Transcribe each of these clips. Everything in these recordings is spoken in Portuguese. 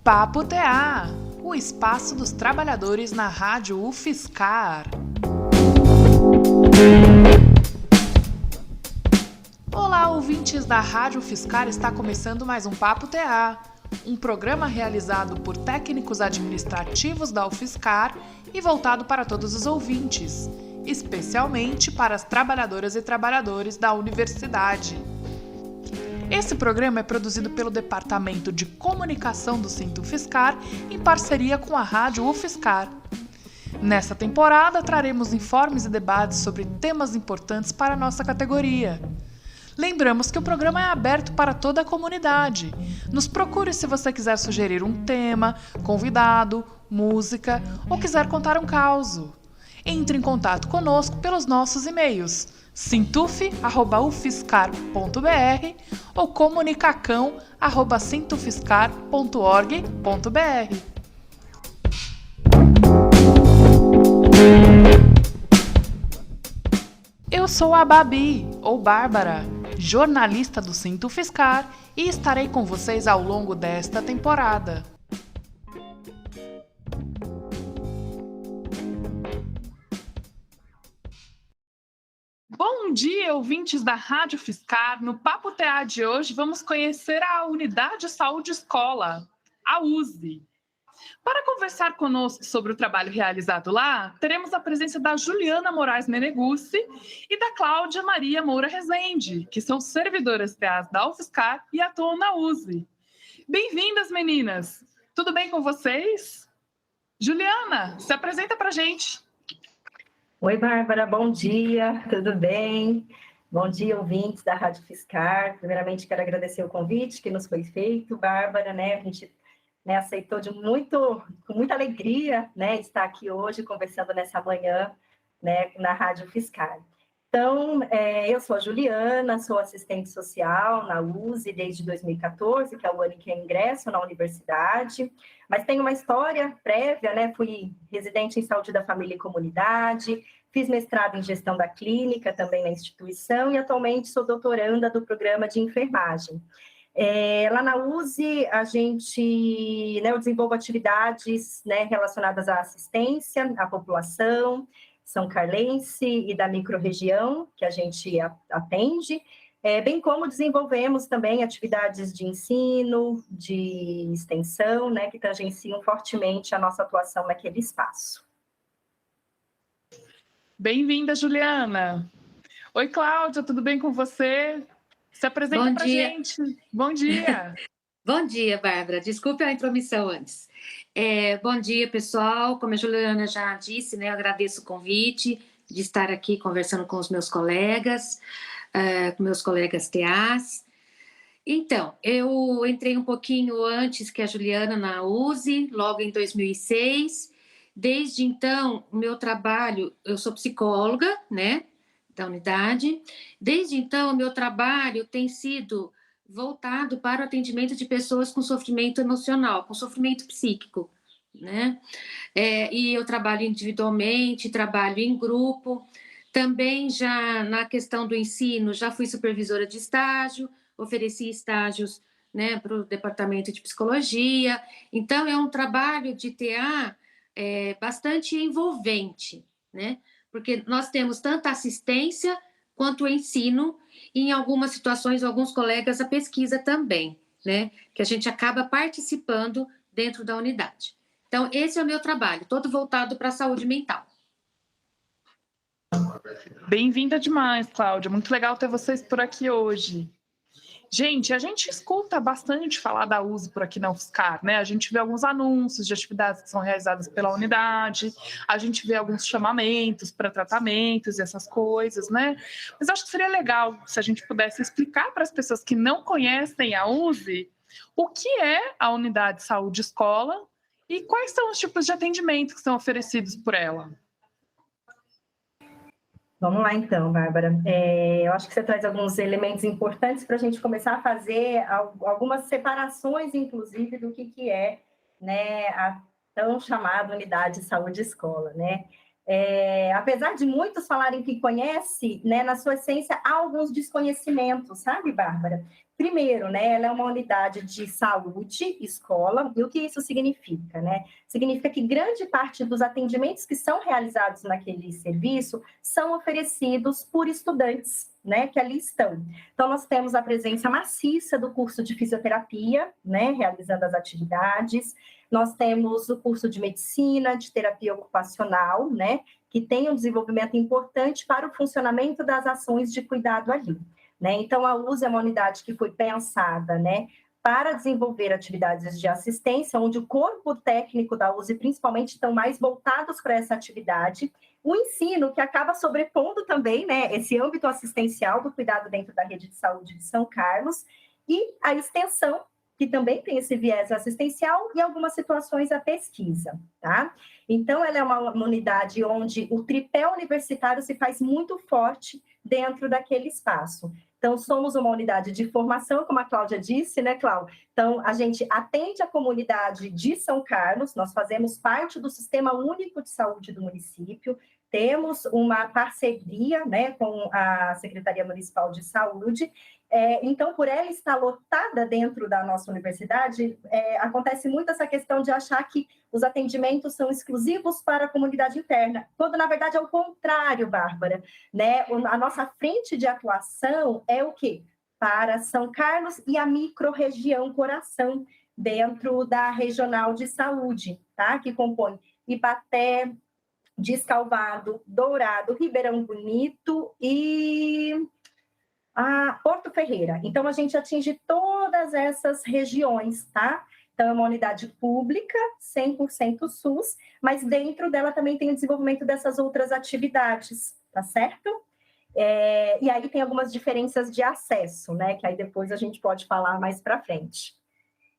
Papo TA, o espaço dos trabalhadores na Rádio UFSCar. Olá, ouvintes da Rádio UFSCar, está começando mais um Papo TA, um programa realizado por técnicos administrativos da UFSCar e voltado para todos os ouvintes, especialmente para as trabalhadoras e trabalhadores da universidade. Esse programa é produzido pelo Departamento de Comunicação do Sintufiscar em parceria com a Rádio UFSCar. Nessa temporada, traremos informes e debates sobre temas importantes para a nossa categoria. Lembramos que o programa é aberto para toda a comunidade. Nos procure se você quiser sugerir um tema, convidado, música ou quiser contar um caos. Entre em contato conosco pelos nossos e-mails sintuf@ufscar.br ou comunicacão@sintufscar.org.br. Eu sou a Babi, ou Bárbara, jornalista do Sintufiscar, e estarei com vocês ao longo desta temporada. Bom dia, ouvintes da Rádio UFSCar. No Papo TA de hoje, vamos conhecer a Unidade Saúde Escola, a USE. Para conversar conosco sobre o trabalho realizado lá, teremos a presença da Juliana Moraes Meneguzzi e da Cláudia Maria Moura Rezende, que são servidoras TAs da UFSCar e atuam na USE. Bem-vindas, meninas! Tudo bem com vocês? Juliana, se apresenta para a gente. Oi, Bárbara, bom dia, tudo bem? Bom dia, ouvintes da Rádio UFSCar. Primeiramente, quero agradecer o convite que nos foi feito, Bárbara, a gente aceitou com muita alegria, estar aqui hoje conversando nessa manhã, na Rádio UFSCar. Então, eu sou a Juliana, sou assistente social na USE desde 2014, que é o ano em que eu ingresso na universidade, mas tenho uma história prévia, fui residente em saúde da família e comunidade, fiz mestrado em gestão da clínica também na instituição e atualmente sou doutoranda do programa de enfermagem. Lá na USE, eu desenvolvo atividades relacionadas à assistência à população são carlense e da microrregião que a gente atende, bem como desenvolvemos também atividades de ensino, de extensão, que tangenciam fortemente a nossa atuação naquele espaço. Bem-vinda, Juliana. Oi, Cláudia, tudo bem com você? Se apresenta para a gente. Bom dia. Bom dia, Bárbara. Desculpe a intromissão antes. Bom dia, pessoal. Como a Juliana já disse, eu agradeço o convite de estar aqui conversando com os meus colegas, TAs. Então, eu entrei um pouquinho antes que a Juliana na USE, logo em 2006. Desde então, o meu trabalho, eu sou psicóloga, da unidade. Desde então, o meu trabalho tem sido voltado para o atendimento de pessoas com sofrimento emocional, com sofrimento psíquico, e eu trabalho individualmente, trabalho em grupo, também já na questão do ensino, já fui supervisora de estágio, ofereci estágios, para o departamento de psicologia, então é um trabalho de TA bastante envolvente, porque nós temos tanta assistência quanto o ensino, e em algumas situações, alguns colegas, a pesquisa também, que a gente acaba participando dentro da unidade. Então, esse é o meu trabalho, todo voltado para a saúde mental. Bem-vinda demais, Cláudia. Muito legal ter vocês por aqui hoje. Gente, a gente escuta bastante falar da USE por aqui na UFSCar, A gente vê alguns anúncios de atividades que são realizadas pela unidade, a gente vê alguns chamamentos para tratamentos e essas coisas, Mas acho que seria legal se a gente pudesse explicar para as pessoas que não conhecem a USE o que é a Unidade de Saúde Escola e quais são os tipos de atendimento que são oferecidos por ela. Vamos lá, então, Bárbara. Eu acho que você traz alguns elementos importantes para a gente começar a fazer algumas separações, inclusive, do que é a tão chamada Unidade de Saúde Escola, Apesar de muitos falarem que conhece, né, na sua essência há alguns desconhecimentos, sabe, Bárbara? Primeiro, né, ela é uma unidade de saúde, escola, e o que isso significa, né? Significa que grande parte dos atendimentos que são realizados naquele serviço são oferecidos por estudantes, né, que ali estão. Então, nós temos a presença maciça do curso de fisioterapia, né, realizando as atividades. Nós temos o curso de medicina, de terapia ocupacional, né, que tem um desenvolvimento importante para o funcionamento das ações de cuidado ali. Né? Então, a USE é uma unidade que foi pensada, né, para desenvolver atividades de assistência, onde o corpo técnico da USE, principalmente, estão mais voltados para essa atividade. O ensino, que acaba sobrepondo também, né, esse âmbito assistencial do cuidado dentro da rede de saúde de São Carlos, e a extensão, que também tem esse viés assistencial, e algumas situações a pesquisa, tá? Então, ela é uma unidade onde o tripé universitário se faz muito forte dentro daquele espaço. Então, somos uma unidade de formação, como a Cláudia disse, né, Cláudia? Então, a gente atende a comunidade de São Carlos, nós fazemos parte do Sistema Único de Saúde do município, temos uma parceria, né, com a Secretaria Municipal de Saúde. Então, por ela estar lotada dentro da nossa universidade, acontece muito essa questão de achar que os atendimentos são exclusivos para a comunidade interna, quando, na verdade, é o contrário, Bárbara, né? A nossa frente de atuação é o quê? Para São Carlos e a microrregião Coração, dentro da Regional de Saúde, tá? Que compõe Ibaté, Descalvado, Dourado, Ribeirão Bonito e Porto Ferreira. Então, a gente atinge todas essas regiões, tá? Então, é uma unidade pública, 100% SUS, mas dentro dela também tem o desenvolvimento dessas outras atividades, tá certo? E aí tem algumas diferenças de acesso, né? Que aí depois a gente pode falar mais para frente.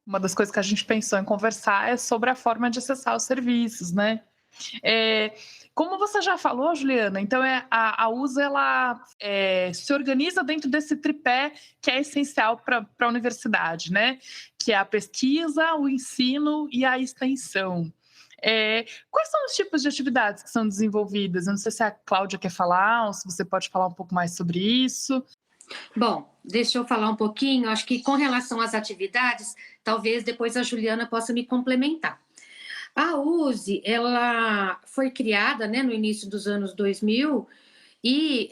Uma das coisas que a gente pensou em conversar é sobre a forma de acessar os serviços, né? Como você já falou, Juliana, então a USA ela se organiza dentro desse tripé que é essencial para a universidade, né? Que é a pesquisa, o ensino e a extensão. Quais são os tipos de atividades que são desenvolvidas? Eu não sei se a Cláudia quer falar ou se você pode falar um pouco mais sobre isso. Bom, deixa eu falar um pouquinho. Acho que com relação às atividades, talvez depois a Juliana possa me complementar. A USE, ela foi criada, né, no início dos anos 2000 e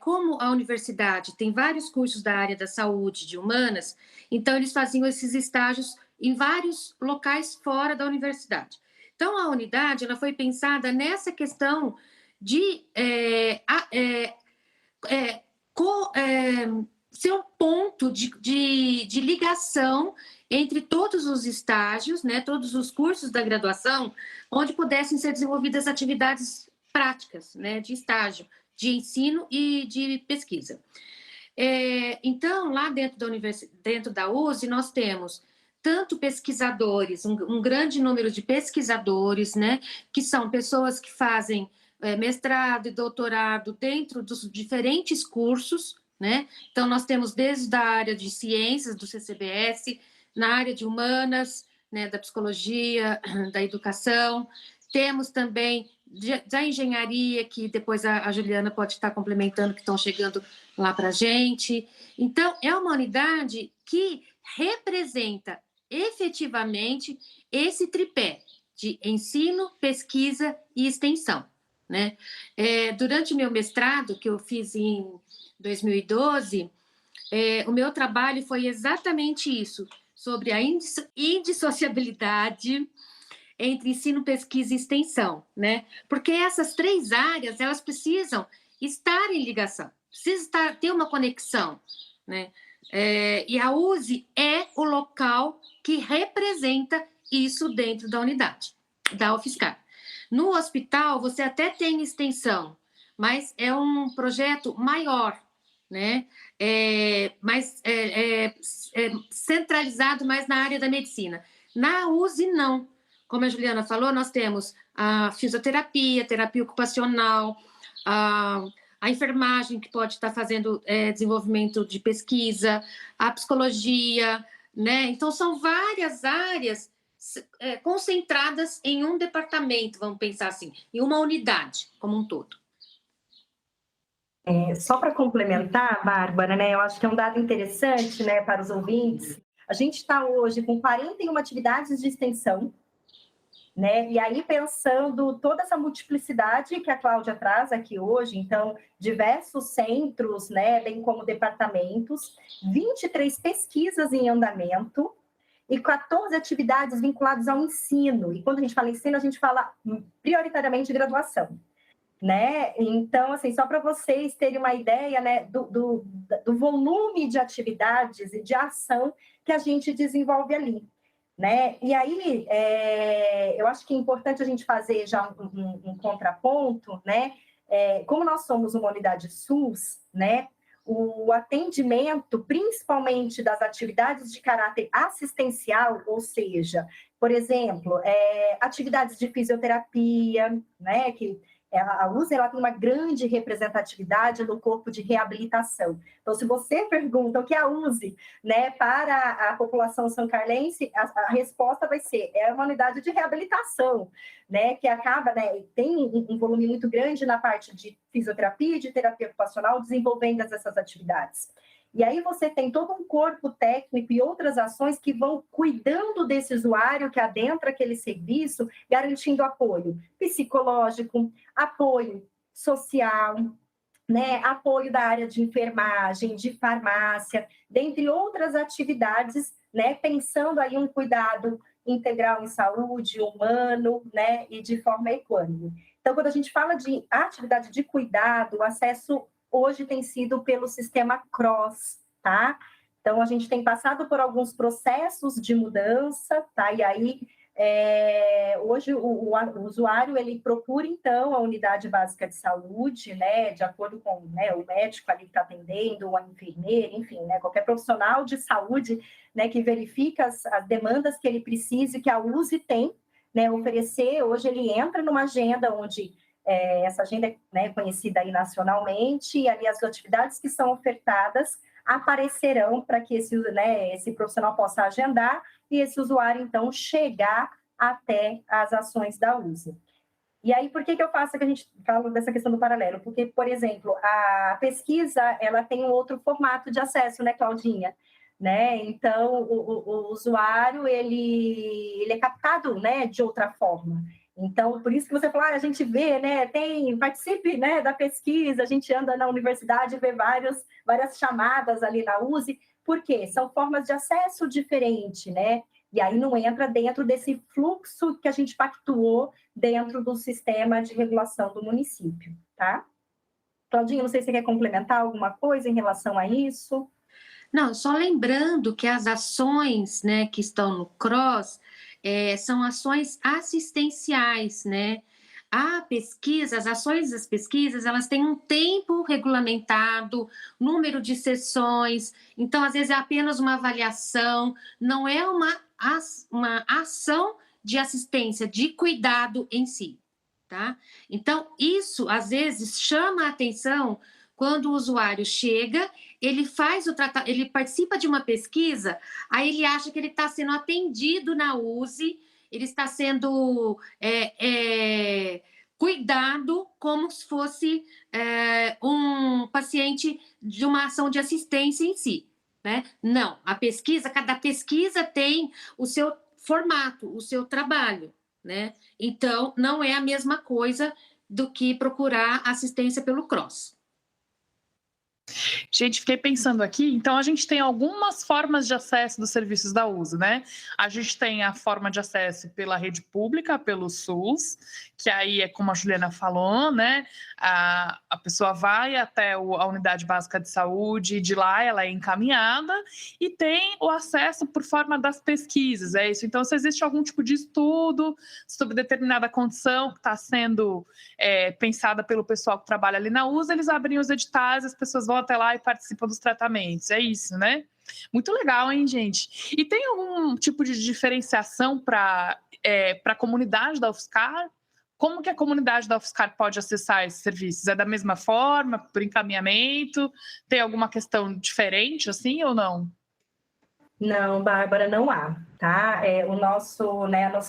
como a universidade tem vários cursos da área da saúde, de humanas, então eles faziam esses estágios em vários locais fora da universidade. Então, a unidade ela foi pensada nessa questão de ser um ponto de ligação entre todos os estágios, né, todos os cursos da graduação, onde pudessem ser desenvolvidas atividades práticas, né, de estágio, de ensino e de pesquisa. Então, lá dentro da USE, nós temos tanto pesquisadores, um grande número de pesquisadores, né, que são pessoas que fazem mestrado e doutorado dentro dos diferentes cursos, né? Então, nós temos desde a área de ciências, do CCBS, na área de humanas, né, da psicologia, da educação. Temos também da engenharia, que depois a Juliana pode estar complementando, que estão chegando lá para a gente. Então, é uma unidade que representa efetivamente esse tripé de ensino, pesquisa e extensão, né? Durante o meu mestrado, que eu fiz em 2012, o meu trabalho foi exatamente isso, sobre a indissociabilidade entre ensino, pesquisa e extensão, né? Porque essas três áreas, elas precisam estar em ligação, precisa ter uma conexão, né? E a USE é o local que representa isso dentro da unidade, da UFSCar. No hospital, você até tem extensão, mas é um projeto maior, né? Centralizado mais na área da medicina. Na USE, não. Como a Juliana falou, nós temos a fisioterapia, terapia ocupacional, a enfermagem, que pode estar fazendo desenvolvimento de pesquisa, a psicologia, né? Então, são várias áreas concentradas em um departamento, vamos pensar assim, em uma unidade como um todo. Só para complementar, Bárbara, né, eu acho que é um dado interessante, né, para os ouvintes. A gente está hoje com 41 atividades de extensão, né, e aí pensando toda essa multiplicidade que a Cláudia traz aqui hoje, então, diversos centros, né, bem como departamentos, 23 pesquisas em andamento e 14 atividades vinculadas ao ensino. E quando a gente fala ensino, a gente fala prioritariamente de graduação. Né? Então, assim, só para vocês terem uma ideia, né, do volume de atividades e de ação que a gente desenvolve ali, né? E aí, eu acho que é importante a gente fazer já um contraponto, né? Como nós somos uma unidade SUS, né? O atendimento, principalmente das atividades de caráter assistencial, ou seja, por exemplo, atividades de fisioterapia, né? Que a USE ela tem uma grande representatividade no corpo de reabilitação. Então, se você pergunta o que é a USE, né, para a população sancarlense, a resposta vai ser, é uma unidade de reabilitação, né, que acaba, né, tem um volume muito grande na parte de fisioterapia e de terapia ocupacional, desenvolvendo essas atividades. E aí você tem todo um corpo técnico e outras ações que vão cuidando desse usuário que adentra aquele serviço, garantindo apoio psicológico, apoio social, né, apoio da área de enfermagem, de farmácia, dentre outras atividades, né, pensando aí um cuidado integral em saúde, humano, né, e de forma equânime. Então, quando a gente fala de atividade de cuidado, o acesso hoje tem sido pelo sistema CROSS, tá? Então, a gente tem passado por alguns processos de mudança, tá? E aí, hoje, o usuário, ele procura, então, a unidade básica de saúde, né? De acordo com, né, o médico ali que está atendendo, ou a enfermeira, enfim, né? Qualquer profissional de saúde, né? Que verifica as demandas que ele precisa e que a USE tem, né? Oferecer. Hoje, ele entra numa agenda onde essa agenda é, né, conhecida aí nacionalmente, e ali as atividades que são ofertadas aparecerão para que esse profissional possa agendar e esse usuário, então, chegar até as ações da USE. E aí, por que eu faço que a gente fala dessa questão do paralelo? Porque, por exemplo, a pesquisa, ela tem um outro formato de acesso, né, Claudinha? Né? Então, o usuário, ele é captado, né, de outra forma. Então, por isso que você falou, a gente vê, né, participe, né, da pesquisa, a gente anda na universidade e vê várias chamadas ali na USE, por quê? São formas de acesso diferente, né? E aí não entra dentro desse fluxo que a gente pactuou dentro do sistema de regulação do município, tá? Claudinha, não sei se você quer complementar alguma coisa em relação a isso. Não, só lembrando que as ações, né, que estão no CROSS, são ações assistenciais, né? As ações das pesquisas, elas têm um tempo regulamentado, número de sessões, então, às vezes, é apenas uma avaliação, não é uma ação de assistência, de cuidado em si, tá? Então, isso, às vezes, chama a atenção quando o usuário chega, ele ele participa de uma pesquisa, aí ele acha que ele está sendo atendido na USE, ele está sendo cuidado como se fosse um paciente de uma ação de assistência em si, né? Não, cada pesquisa tem o seu formato, o seu trabalho, né? Então, não é a mesma coisa do que procurar assistência pelo CROSS. Gente, fiquei pensando aqui, então a gente tem algumas formas de acesso dos serviços da USE, né? A gente tem a forma de acesso pela rede pública, pelo SUS, que aí é como a Juliana falou, né? A pessoa vai até a unidade básica de saúde, e de lá ela é encaminhada, e tem o acesso por forma das pesquisas, é isso? Então, se existe algum tipo de estudo sobre determinada condição que está sendo pensada pelo pessoal que trabalha ali na USE, eles abrem os editais, as pessoas vão até lá e participam dos tratamentos, é isso, né? Muito legal, hein, gente? E tem algum tipo de diferenciação para a comunidade da UFSCar? Como que a comunidade da UFSCar pode acessar esses serviços? É da mesma forma, por encaminhamento? Tem alguma questão diferente, assim, ou não? Não, Bárbara, não há, tá? A nossa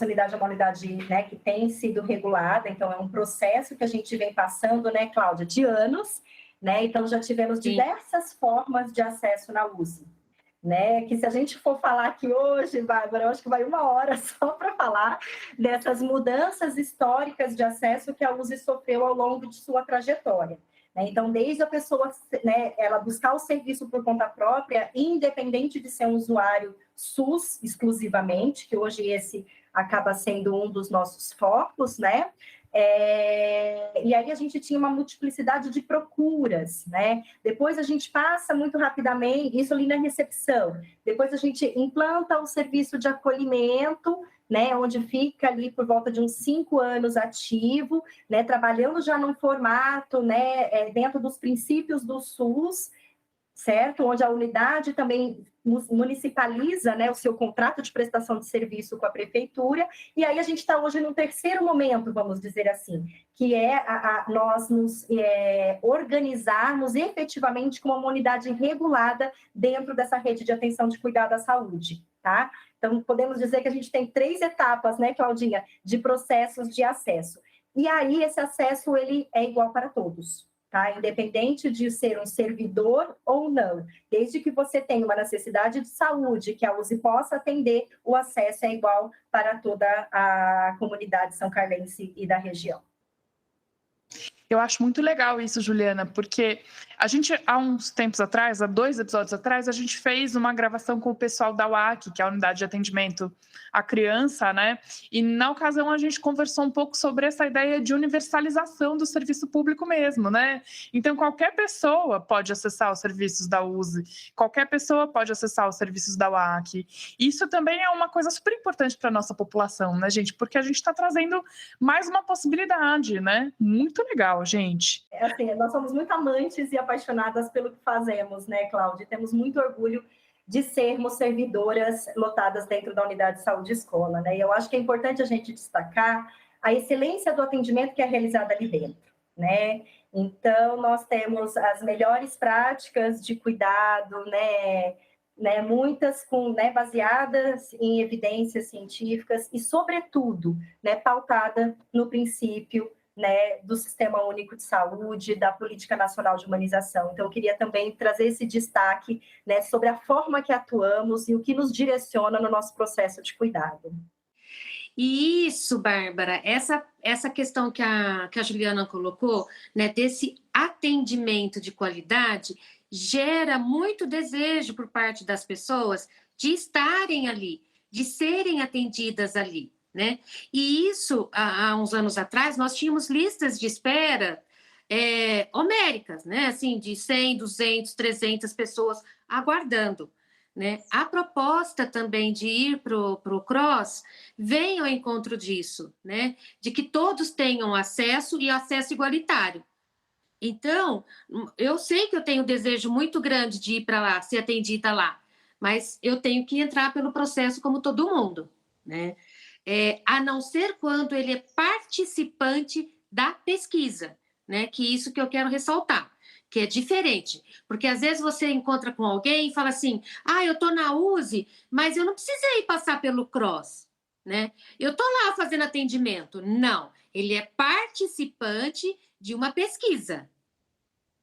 unidade é uma unidade, né, que tem sido regulada, então é um processo que a gente vem passando, né, Cláudia, de anos, né? Então já tivemos diversas formas de acesso na USE, né? Que se a gente for falar aqui hoje, Bárbara, eu acho que vai 1 hora só para falar dessas mudanças históricas de acesso que a USE sofreu ao longo de sua trajetória. Então, desde a pessoa, né, ela buscar o serviço por conta própria, independente de ser um usuário SUS exclusivamente, que hoje esse acaba sendo um dos nossos focos, né? E aí a gente tinha uma multiplicidade de procuras, né? Depois a gente passa muito rapidamente, isso ali na recepção, depois a gente implanta o serviço de acolhimento, né, onde fica ali por volta de uns 5 anos ativo, né, trabalhando já num formato, né, dentro dos princípios do SUS, certo? Onde a unidade também municipaliza, né, o seu contrato de prestação de serviço com a prefeitura, e aí a gente está hoje no terceiro momento, vamos dizer assim, que é nós nos organizarmos efetivamente como uma unidade regulada dentro dessa rede de atenção de cuidado à saúde, tá? Então, podemos dizer que a gente tem 3 etapas, né, Claudinha, de processos de acesso. E aí, esse acesso, ele é igual para todos, tá? Independente de ser um servidor ou não. Desde que você tenha uma necessidade de saúde que a USE possa atender, o acesso é igual para toda a comunidade são-carlense e da região. Eu acho muito legal isso, Juliana, porque a gente, há uns tempos atrás, há 2 episódios atrás, a gente fez uma gravação com o pessoal da UAC, que é a Unidade de Atendimento à Criança, né? E na ocasião a gente conversou um pouco sobre essa ideia de universalização do serviço público mesmo, né? Então qualquer pessoa pode acessar os serviços da USE, qualquer pessoa pode acessar os serviços da UAC. Isso também é uma coisa super importante para a nossa população, né, gente? Porque a gente está trazendo mais uma possibilidade, né? Muito legal, gente. Assim, nós somos muito amantes e apaixonadas pelo que fazemos, né, Cláudia? Temos muito orgulho de sermos servidoras lotadas dentro da unidade de saúde escola, né? E eu acho que é importante a gente destacar a excelência do atendimento que é realizado ali dentro, né? Então, nós temos as melhores práticas de cuidado, né, muitas baseadas em evidências científicas e, sobretudo, né, pautada no princípio, né, do Sistema Único de Saúde, da Política Nacional de Humanização. Então, eu queria também trazer esse destaque, né, sobre a forma que atuamos e o que nos direciona no nosso processo de cuidado. E isso, Bárbara, essa questão que a Juliana colocou, né, desse atendimento de qualidade, gera muito desejo por parte das pessoas de estarem ali, de serem atendidas ali, né? E isso, há uns anos atrás, nós tínhamos listas de espera homéricas, né? Assim, de 100, 200, 300 pessoas aguardando, né? A proposta também de ir para o CROSS vem ao encontro disso, né? De que todos tenham acesso e acesso igualitário. Então, eu sei que eu tenho um desejo muito grande de ir para lá, ser atendida lá, mas eu tenho que entrar pelo processo como todo mundo, né? A não ser quando ele é participante da pesquisa, né? Que isso que eu quero ressaltar, que é diferente, porque às vezes você encontra com alguém e fala assim, eu estou na USE, mas eu não precisei passar pelo CROSS, né? Eu estou lá fazendo atendimento. Não, ele é participante de uma pesquisa,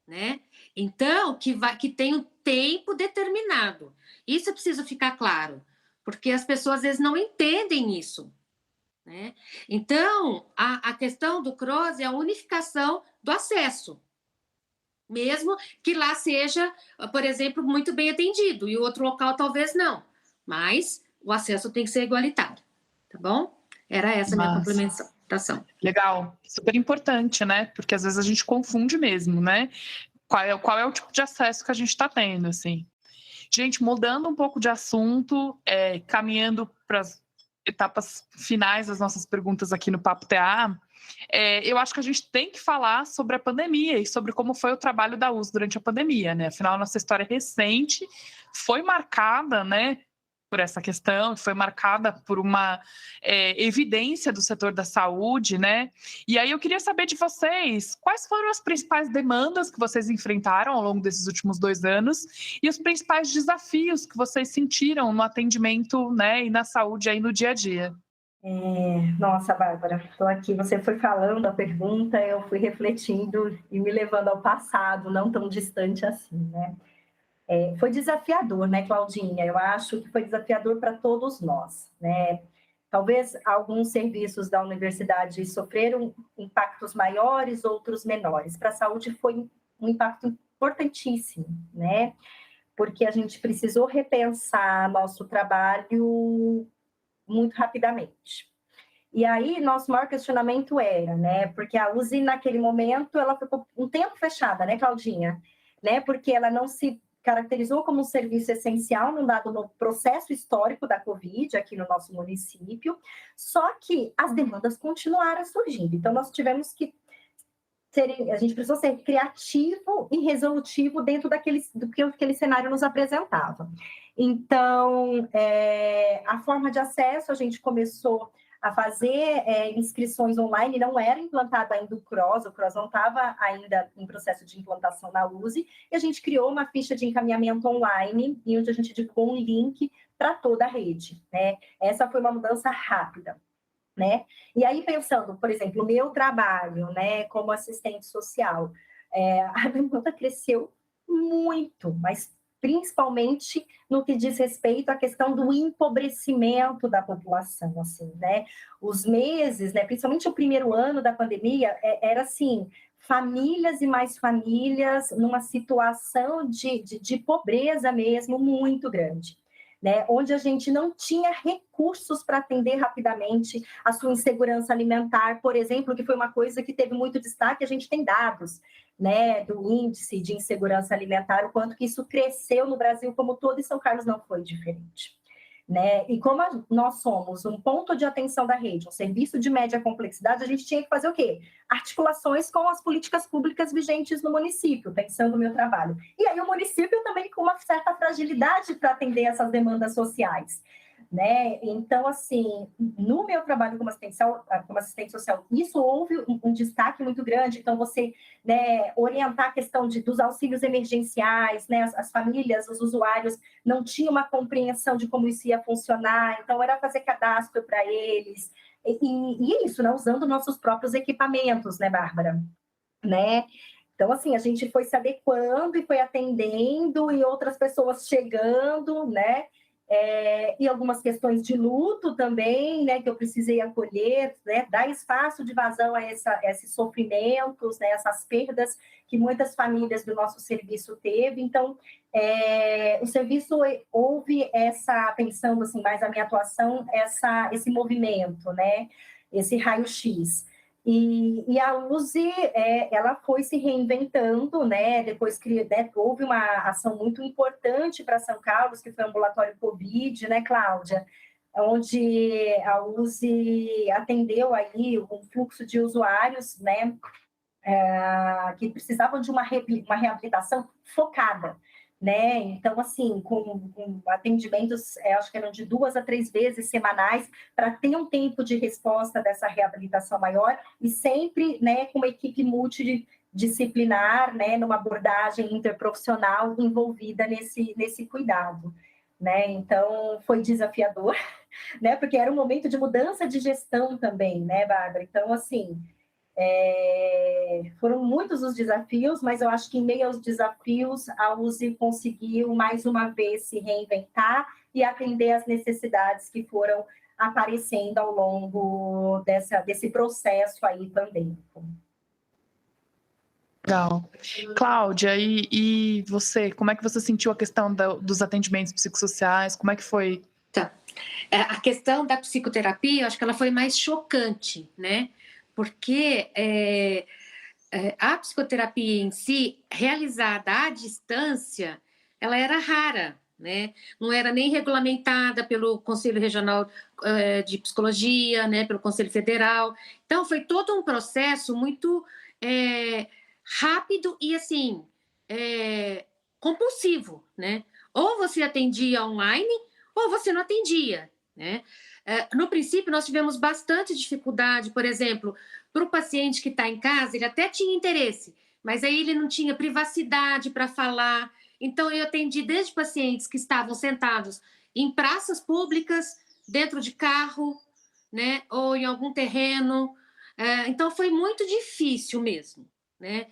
né? Então, que tem um tempo determinado. Isso precisa ficar claro, porque as pessoas às vezes não entendem isso, né? Então, a questão do CROSS é a unificação do acesso, mesmo que lá seja, por exemplo, muito bem atendido, e o outro local talvez não, mas o acesso tem que ser igualitário, tá bom? Era essa a minha complementação. Legal, super importante, né? Porque às vezes a gente confunde mesmo, né? Qual é o tipo de acesso que a gente está tendo, assim. Gente, mudando um pouco de assunto, caminhando para as etapas finais das nossas perguntas aqui no Papo TA, eu acho que a gente tem que falar sobre a pandemia e sobre como foi o trabalho da USE durante a pandemia, né? Afinal, a nossa história recente foi marcada, né, por essa questão, foi marcada por uma evidência do setor da saúde, né? E aí eu queria saber de vocês, quais foram as principais demandas que vocês enfrentaram ao longo desses últimos 2 anos e os principais desafios que vocês sentiram no atendimento, né, e na saúde aí no dia a dia? Nossa, Bárbara, estou aqui. Você foi falando a pergunta, eu fui refletindo e me levando ao passado, não tão distante assim, né? Foi desafiador, né, Claudinha? Eu acho que foi desafiador para todos nós, né? Talvez alguns serviços da universidade sofreram impactos maiores, outros menores. Para a saúde foi um impacto importantíssimo, né? Porque a gente precisou repensar nosso trabalho muito rapidamente. E aí, nosso maior questionamento era, né? Porque a USE, naquele momento, ela ficou um tempo fechada, né, Claudinha? Né? Porque ela não se caracterizou como um serviço essencial num dado no processo histórico da Covid aqui no nosso município, só que as demandas continuaram surgindo. Então, nós tivemos que a gente precisou ser criativo e resolutivo dentro do que aquele cenário nos apresentava. Então, a forma de acesso, a gente começou a fazer inscrições online, não era implantado ainda o CROSS não estava ainda em processo de implantação na USE, e a gente criou uma ficha de encaminhamento online, onde a gente divulgou um link para toda a rede, né? Essa foi uma mudança rápida. Né? E aí, pensando, por exemplo, o meu trabalho, né, como assistente social, a demanda cresceu muito, mas principalmente no que diz respeito à questão do empobrecimento da população, assim, né? Os meses, né, principalmente o primeiro ano da pandemia, era assim, famílias e mais famílias numa situação de pobreza mesmo muito grande. Né, onde a gente não tinha recursos para atender rapidamente a sua insegurança alimentar, por exemplo, que foi uma coisa que teve muito destaque, a gente tem dados, né, do índice de insegurança alimentar, o quanto que isso cresceu no Brasil como todo, e São Carlos não foi diferente. Né? E como nós somos um ponto de atenção da rede, um serviço de média complexidade, a gente tinha que fazer o quê? Articulações com as políticas públicas vigentes no município, pensando no meu trabalho. E aí o município também com uma certa fragilidade para atender essas demandas sociais. Né? Então, assim, no meu trabalho como assistente social, isso houve um destaque muito grande. Então, você, né, orientar a questão dos auxílios emergenciais, né, as famílias, os usuários não tinham uma compreensão de como isso ia funcionar, então era fazer cadastro para eles, e isso, né, usando nossos próprios equipamentos, né, Bárbara? Né? Então, assim, a gente foi se adequando e foi atendendo, e outras pessoas chegando, né? E algumas questões de luto também, né, que eu precisei acolher, né, dar espaço de vazão a esses sofrimentos, né, essas perdas que muitas famílias do nosso serviço teve. Então, o serviço houve pensando assim, mais a minha atuação, esse movimento, né, esse raio-x. E a USE, ela foi se reinventando, né? Depois que, né, houve uma ação muito importante para São Carlos, que foi o ambulatório Covid, né, Cláudia? Onde a USE atendeu aí um fluxo de usuários, né? Que precisavam de uma reabilitação focada. Né? Então, assim, com atendimentos, acho que eram de 2 a 3 vezes semanais, para ter um tempo de resposta dessa reabilitação maior, e sempre, né, com uma equipe multidisciplinar, né, numa abordagem interprofissional envolvida nesse cuidado. Né? Então, foi desafiador, né? Porque era um momento de mudança de gestão também, né, Bárbara? Então, assim, foram muitos os desafios, mas eu acho que em meio aos desafios a USE conseguiu mais uma vez se reinventar e atender às necessidades que foram aparecendo ao longo desse processo aí pandêmico. Legal. Cláudia, e você, como é que você sentiu a questão dos atendimentos psicossociais? Como é que foi? Tá. A questão da psicoterapia, eu acho que ela foi mais chocante, né? Porque a psicoterapia em si, realizada à distância, ela era rara, né? Não era nem regulamentada pelo Conselho Regional de Psicologia, né? Pelo Conselho Federal. Então, foi todo um processo muito rápido e, assim, compulsivo, né? Ou você atendia online, ou você não atendia, né? No princípio, nós tivemos bastante dificuldade, por exemplo, para o paciente que está em casa, ele até tinha interesse, mas aí ele não tinha privacidade para falar. Então, eu atendi desde pacientes que estavam sentados em praças públicas, dentro de carro, né, ou em algum terreno. Então, foi muito difícil mesmo, né?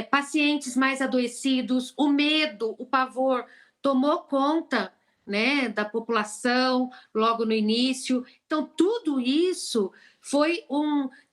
Pacientes mais adoecidos, o medo, o pavor tomou conta, né, da população logo no início. Então, tudo isso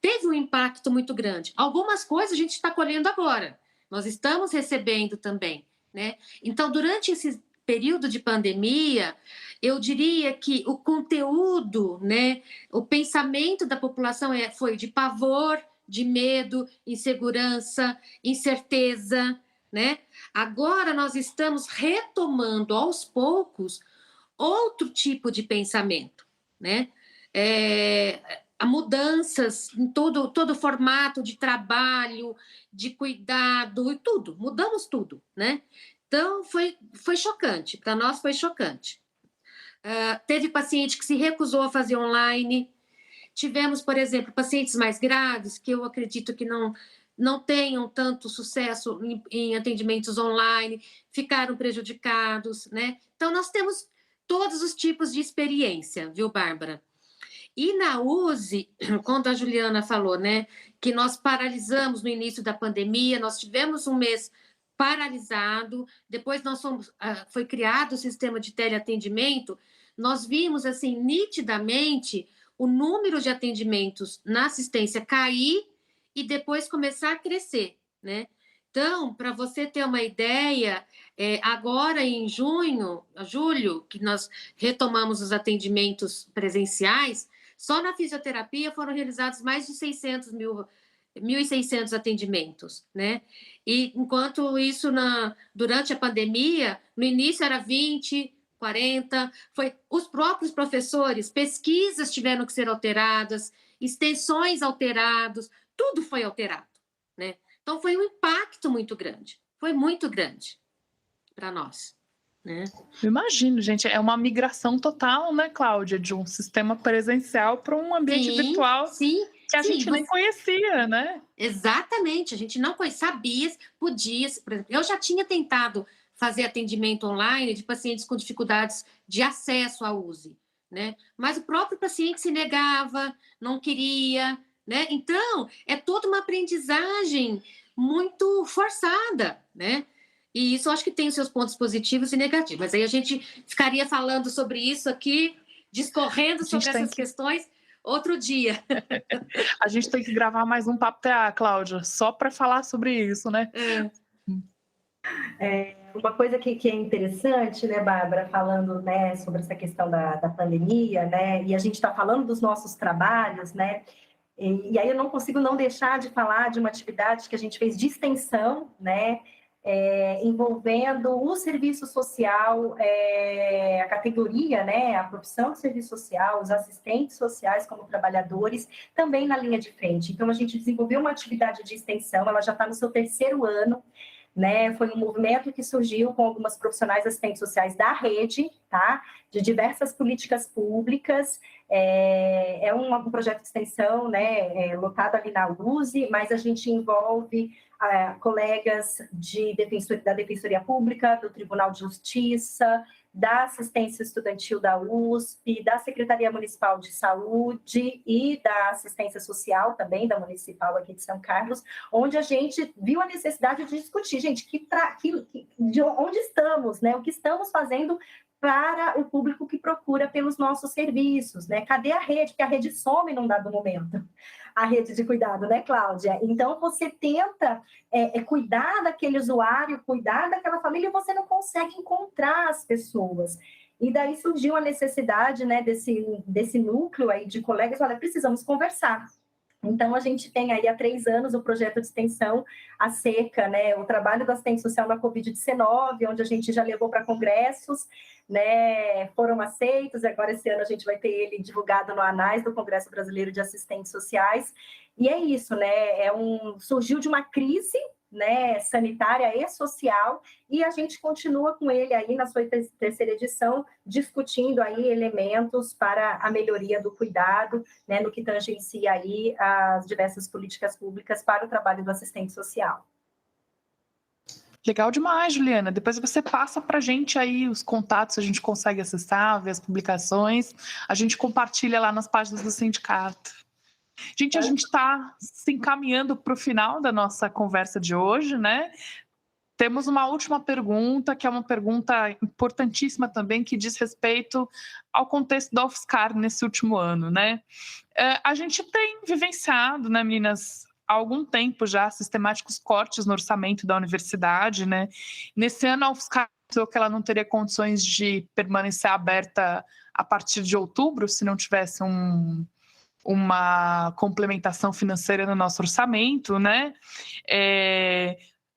teve um impacto muito grande. Algumas coisas a gente está colhendo agora, nós estamos recebendo também, né? Então, durante esse período de pandemia, eu diria que o conteúdo, né, o pensamento da população foi de pavor, de medo, insegurança, incerteza, né? Agora nós estamos retomando aos poucos outro tipo de pensamento, né? Há mudanças em todo o formato de trabalho, de cuidado e tudo, mudamos tudo, né? Então foi chocante, para nós foi chocante. Teve paciente que se recusou a fazer online. Tivemos, por exemplo, pacientes mais graves, que eu acredito que não tenham tanto sucesso em atendimentos online, ficaram prejudicados, né? Então, nós temos todos os tipos de experiência, viu, Bárbara? E na USE, quando a Juliana falou, né, que nós paralisamos no início da pandemia, nós tivemos um mês paralisado, depois foi criado o sistema de teleatendimento, nós vimos, assim, nitidamente o número de atendimentos na assistência cair e depois começar a crescer, né? Então, para você ter uma ideia, agora em julho, que nós retomamos os atendimentos presenciais, só na fisioterapia foram realizados mais de 1.600 atendimentos, né? E enquanto isso, durante a pandemia, no início era 20, 40, os próprios professores, pesquisas tiveram que ser alteradas, extensões alteradas, tudo foi alterado, né? Então, foi um impacto muito grande, foi muito grande para nós, né? Eu imagino, gente, é uma migração total, né, Cláudia, de um sistema presencial para um ambiente virtual que a gente nem conhecia, né? Exatamente, a gente não sabia, podia, por exemplo, eu já tinha tentado fazer atendimento online de pacientes com dificuldades de acesso à USE, né? Mas o próprio paciente se negava, não queria, né? Então, é toda uma aprendizagem muito forçada, né? E isso eu acho que tem os seus pontos positivos e negativos. Mas aí a gente ficaria falando sobre isso aqui, discorrendo sobre essas questões outro dia. A gente tem que gravar mais um Papo TA, Cláudia, só para falar sobre isso, né? Uma coisa que é interessante, né, Bárbara, falando, né, sobre essa questão da pandemia, né, e a gente está falando dos nossos trabalhos, né, e aí eu não consigo não deixar de falar de uma atividade que a gente fez de extensão, né, envolvendo o serviço social, a categoria, né, a profissão de serviço social, os assistentes sociais como trabalhadores, também na linha de frente. Então, a gente desenvolveu uma atividade de extensão, ela já está no seu 3º ano, né? Foi um movimento que surgiu com algumas profissionais assistentes sociais da rede, tá? De diversas políticas públicas. É um projeto de extensão, né? Lotado ali na USE, mas a gente envolve colegas da Defensoria Pública, do Tribunal de Justiça, da Assistência Estudantil da USP, da Secretaria Municipal de Saúde e da Assistência Social também, da Municipal aqui de São Carlos, onde a gente viu a necessidade de discutir, gente, de onde estamos, né? O que estamos fazendo para o público que procura pelos nossos serviços, né? Cadê a rede? Porque a rede some num dado momento. A rede de cuidado, né, Cláudia? Então, você tenta cuidar daquele usuário, cuidar daquela família, e você não consegue encontrar as pessoas. E daí surgiu a necessidade, né, desse núcleo aí de colegas, olha, precisamos conversar. Então, a gente tem aí há 3 anos o projeto de extensão acerca, né, o trabalho do assistente social na Covid-19, onde a gente já levou para congressos, né, foram aceitos, e agora esse ano a gente vai ter ele divulgado no ANAS, do Congresso Brasileiro de Assistentes Sociais, e é isso, né, surgiu de uma crise, né, sanitária e social, e a gente continua com ele aí na sua terceira edição, discutindo aí elementos para a melhoria do cuidado, né, no que tangencia aí as diversas políticas públicas para o trabalho do assistente social. Legal demais, Juliana. Depois você passa para a gente aí os contatos, a gente consegue acessar, ver as publicações, a gente compartilha lá nas páginas do sindicato. Gente, a gente está se encaminhando para o final da nossa conversa de hoje, né? Temos uma última pergunta, que é uma pergunta importantíssima também, que diz respeito ao contexto da UFSCar nesse último ano, né? A gente tem vivenciado, né, meninas, há algum tempo já, sistemáticos cortes no orçamento da universidade, né? Nesse ano, a UFSCar anunciou que ela não teria condições de permanecer aberta a partir de outubro, se não tivesse uma complementação financeira no nosso orçamento, né?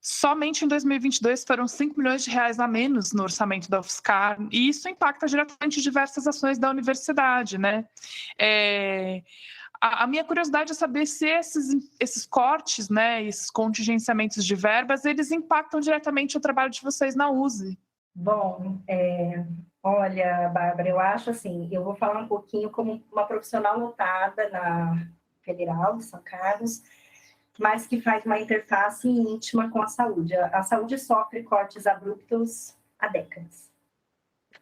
Somente em 2022 foram R$5 milhões a menos no orçamento da UFSCar, e isso impacta diretamente diversas ações da universidade, né? A minha curiosidade é saber se esses cortes, né, esses contingenciamentos de verbas, eles impactam diretamente o trabalho de vocês na USE. Bom, olha, Bárbara, eu acho assim, eu vou falar um pouquinho como uma profissional notada na Federal de São Carlos, mas que faz uma interface íntima com a saúde. A saúde sofre cortes abruptos há décadas.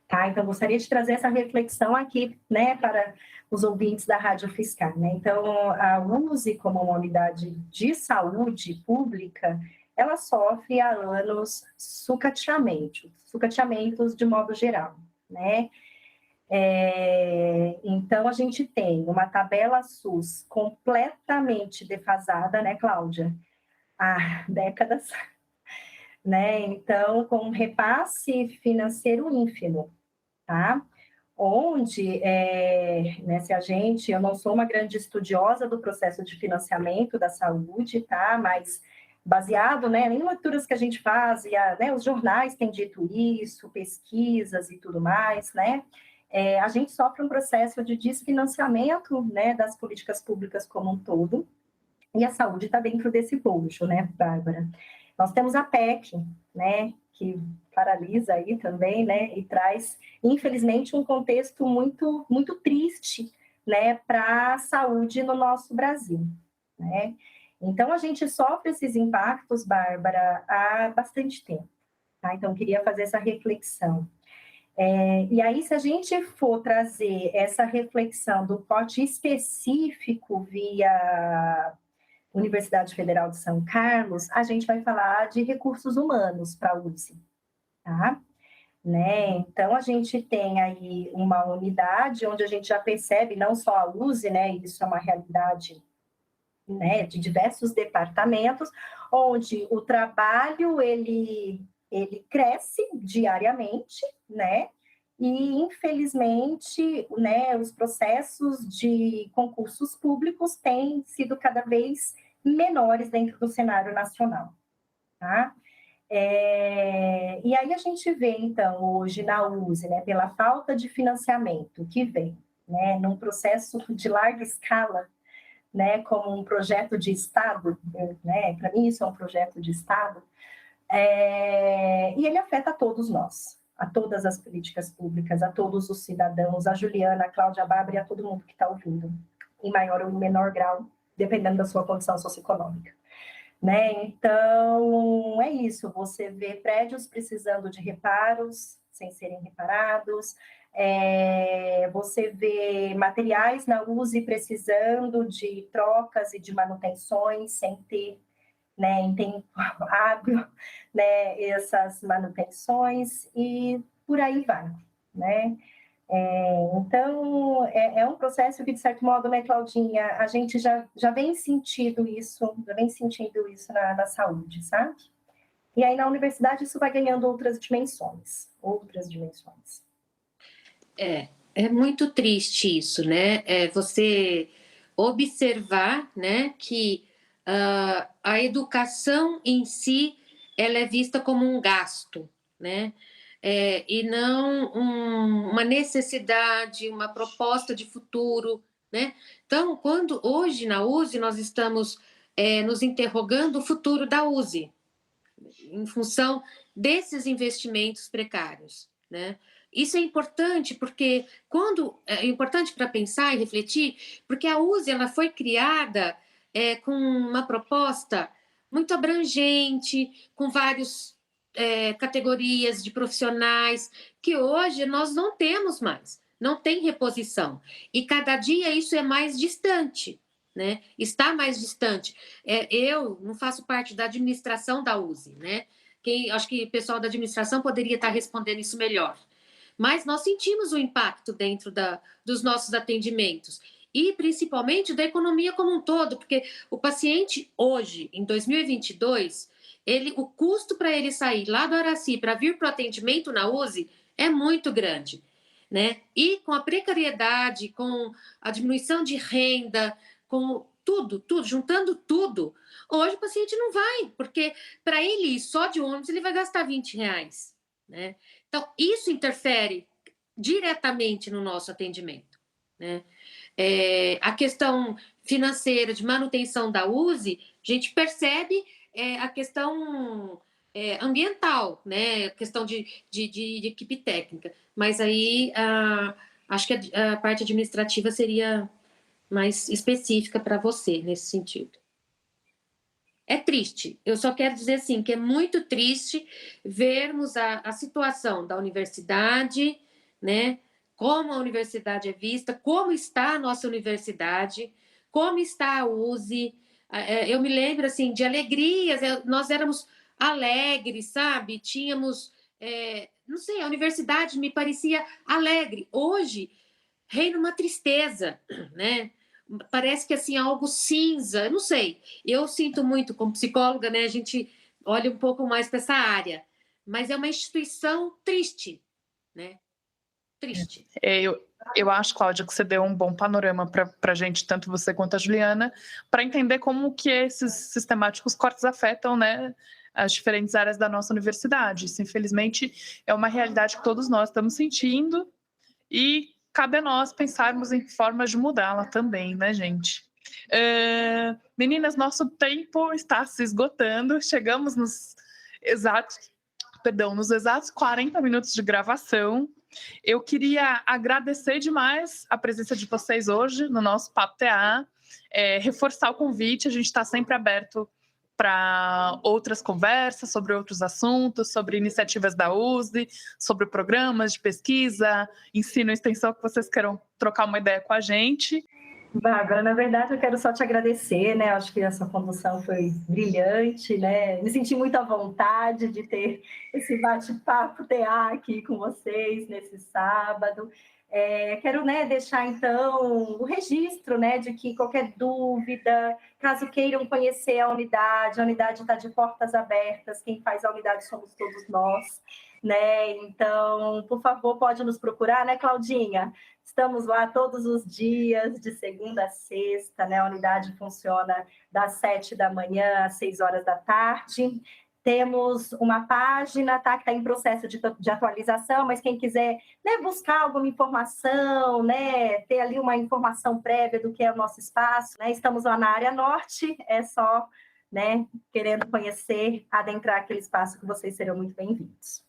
Tá? Então, gostaria de trazer essa reflexão aqui, né, para os ouvintes da Rádio Fiscar, né? Então, a USE, como uma unidade de saúde pública, ela sofre há anos sucateamentos de modo geral, né? Então, a gente tem uma tabela SUS completamente defasada, né, Cláudia? Há décadas, né? Então, com um repasse financeiro ínfimo, tá? Onde, né, eu não sou uma grande estudiosa do processo de financiamento da saúde, tá? Mas baseado, né, em leituras que a gente faz, né, os jornais têm dito isso, pesquisas e tudo mais, né? A gente sofre um processo de desfinanciamento, né, das políticas públicas como um todo, e a saúde está dentro desse bojo, né, Bárbara? Nós temos a PEC, né, que paralisa aí também, né, e traz, infelizmente, um contexto muito, muito triste, né, para a saúde no nosso Brasil, né? Então, a gente sofre esses impactos, Bárbara, há bastante tempo, tá? Então, eu queria fazer essa reflexão. E aí, se a gente for trazer essa reflexão do corte específico via Universidade Federal de São Carlos, a gente vai falar de recursos humanos para a USE, tá? Né? Então, a gente tem aí uma unidade onde a gente já percebe, não só a USE, né? Isso é uma realidade, né, de diversos departamentos, onde o trabalho, ele cresce diariamente, né? E, infelizmente, né, os processos de concursos públicos têm sido cada vez menores dentro do cenário nacional, tá? E aí a gente vê, então, hoje na USE, né, pela falta de financiamento que vem, né, num processo de larga escala, né, como um projeto de Estado, né, para mim isso é um projeto de Estado, e ele afeta a todos nós, a todas as políticas públicas, a todos os cidadãos, a Juliana, a Cláudia, a Bárbara e a todo mundo que está ouvindo, em maior ou menor grau, dependendo da sua condição socioeconômica. Né? Então, é isso, você vê prédios precisando de reparos, sem serem reparados, você vê materiais na USE precisando de trocas e de manutenções, sem ter, né, em tempo hábil, né, essas manutenções, e por aí vai, né? Então, é um processo que, de certo modo, né, Claudinha, a gente já vem sentindo isso na saúde, sabe? E aí, na universidade, isso vai ganhando outras dimensões. É muito triste isso, né? Você observar, né, que a educação em si, ela é vista como um gasto, né? E não uma necessidade, uma proposta de futuro, né? Então, quando hoje na USE nós estamos nos interrogando o futuro da USE, em função desses investimentos precários, né? Isso é importante porque é importante para pensar e refletir, porque a USE ela foi criada com uma proposta muito abrangente, com várias categorias de profissionais que hoje nós não temos mais, não tem reposição. E cada dia isso é mais distante, né? Está mais distante. Eu não faço parte da administração da USE, né? Acho que o pessoal da administração poderia estar respondendo isso melhor. Mas nós sentimos o impacto dentro dos nossos atendimentos e principalmente da economia como um todo, porque o paciente hoje, em 2022, o custo para ele sair lá do Araci para vir para o atendimento na USE é muito grande, né? E com a precariedade, com a diminuição de renda, com tudo, juntando tudo, hoje o paciente não vai, porque para ele ir só de ônibus ele vai gastar R$20, né? Então, isso interfere diretamente no nosso atendimento, né? A questão financeira de manutenção da USE, a gente percebe a questão ambiental, né? A questão de equipe técnica, mas aí acho que a parte administrativa seria mais específica para você nesse sentido. É triste, eu só quero dizer assim, que é muito triste vermos a situação da universidade, né? Como a universidade é vista, como está a nossa universidade, como está a USE. Eu me lembro assim, de alegrias, nós éramos alegres, sabe? Tínhamos, não sei, a universidade me parecia alegre. Hoje, reina uma tristeza, né? Parece que assim, algo cinza, não sei. Eu sinto muito, como psicóloga, né? A gente olha um pouco mais para essa área, mas é uma instituição triste, né? Triste. Eu acho, Cláudia, que você deu um bom panorama para a gente, tanto você quanto a Juliana, para entender como que esses sistemáticos cortes afetam, né, as diferentes áreas da nossa universidade. Isso, infelizmente, é uma realidade que todos nós estamos sentindo e cabe a nós pensarmos em formas de mudá-la também, né, gente? Meninas, nosso tempo está se esgotando, chegamos nos exatos 40 minutos de gravação. Eu queria agradecer demais a presença de vocês hoje no nosso Papo TA, reforçar o convite, a gente está sempre aberto para outras conversas sobre outros assuntos, sobre iniciativas da USE, sobre programas de pesquisa, ensino e extensão que vocês queiram trocar uma ideia com a gente. Bárbara, na verdade eu quero só te agradecer, né? Acho que a sua condução foi brilhante, né? Me senti muito à vontade de ter esse bate-papo TA aqui com vocês nesse sábado. Quero, né, deixar então o registro, né, de que qualquer dúvida, caso queiram conhecer a unidade está de portas abertas, quem faz a unidade somos todos nós, né? Então, por favor, pode nos procurar, né, Claudinha? Estamos lá todos os dias, de segunda a sexta, né? A unidade funciona das 7 da manhã às 6 horas da tarde. Temos uma página, tá, que está em processo de atualização, mas quem quiser, né, buscar alguma informação, né, ter ali uma informação prévia do que é o nosso espaço, né, estamos lá na área norte, é só, né, querendo conhecer, adentrar aquele espaço que vocês serão muito bem-vindos.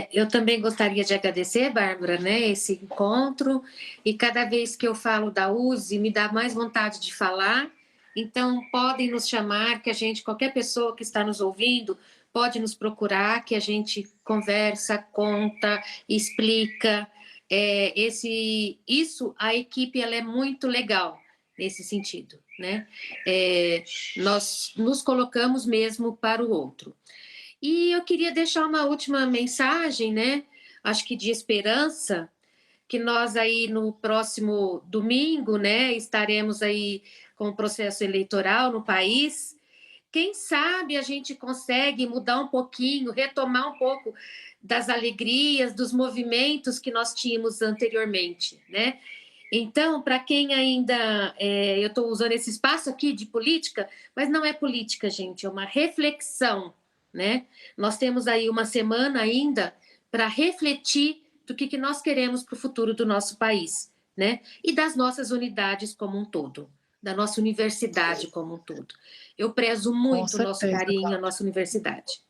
Eu também gostaria de agradecer, Bárbara, né, esse encontro, e cada vez que eu falo da USE, me dá mais vontade de falar. Então, podem nos chamar, que a gente, qualquer pessoa que está nos ouvindo, pode nos procurar, que a gente conversa, conta, explica. A equipe ela é muito legal nesse sentido, né? Nós nos colocamos mesmo para o outro. E eu queria deixar uma última mensagem, né? Acho que de esperança, que nós aí no próximo domingo, né, estaremos aí com o processo eleitoral no país. Quem sabe a gente consegue mudar um pouquinho, retomar um pouco das alegrias, dos movimentos que nós tínhamos anteriormente, né? Então, para quem ainda... eu estou usando esse espaço aqui de política, mas não é política, gente, é uma reflexão, né? Nós temos aí uma semana ainda para refletir do que nós queremos para o futuro do nosso país, né? E das nossas unidades como um todo. da nossa universidade como um todo. Eu prezo muito o nosso carinho, a nossa universidade,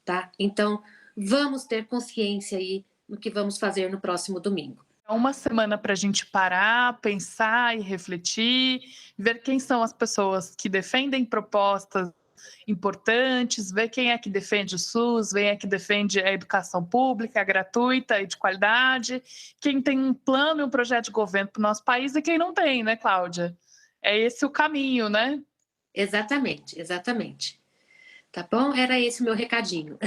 tá? Então, vamos ter consciência aí no que vamos fazer no próximo domingo. Uma semana para a gente parar, pensar e refletir, ver quem são as pessoas que defendem propostas importantes, ver quem é que defende o SUS, quem é que defende a educação pública gratuita e de qualidade, quem tem um plano e um projeto de governo para o nosso país e quem não tem, né, Cláudia? É esse o caminho, né? Exatamente, exatamente. Tá bom? Era esse o meu recadinho.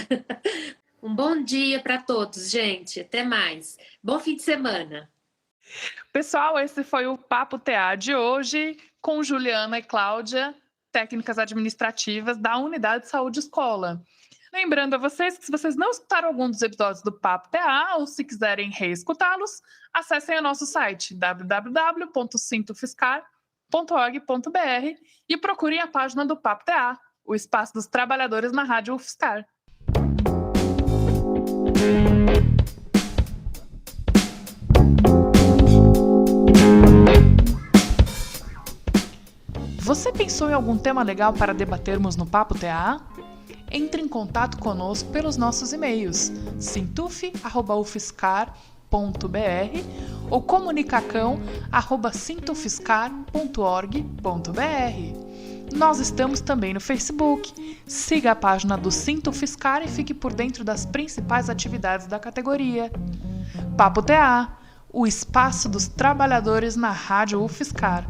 Um bom dia para todos, gente. Até mais. Bom fim de semana. Pessoal, esse foi o Papo TA de hoje com Juliana e Cláudia, técnicas administrativas da Unidade de Saúde Escola. Lembrando a vocês que se vocês não escutaram algum dos episódios do Papo TA ou se quiserem reescutá-los, acessem o nosso site www.sintofiscar.org.br e procurem a página do Papo TA, o espaço dos trabalhadores na Rádio UFSCar. Você pensou em algum tema legal para debatermos no Papo TA? Entre em contato conosco pelos nossos e-mails sintuf@ufscar.br ou comunicacão@sintofiscar.org.br. Nós estamos também no Facebook. Siga a página do Sintofiscar e fique por dentro das principais atividades da categoria. Papo TA, o espaço dos trabalhadores na Rádio UFSCar.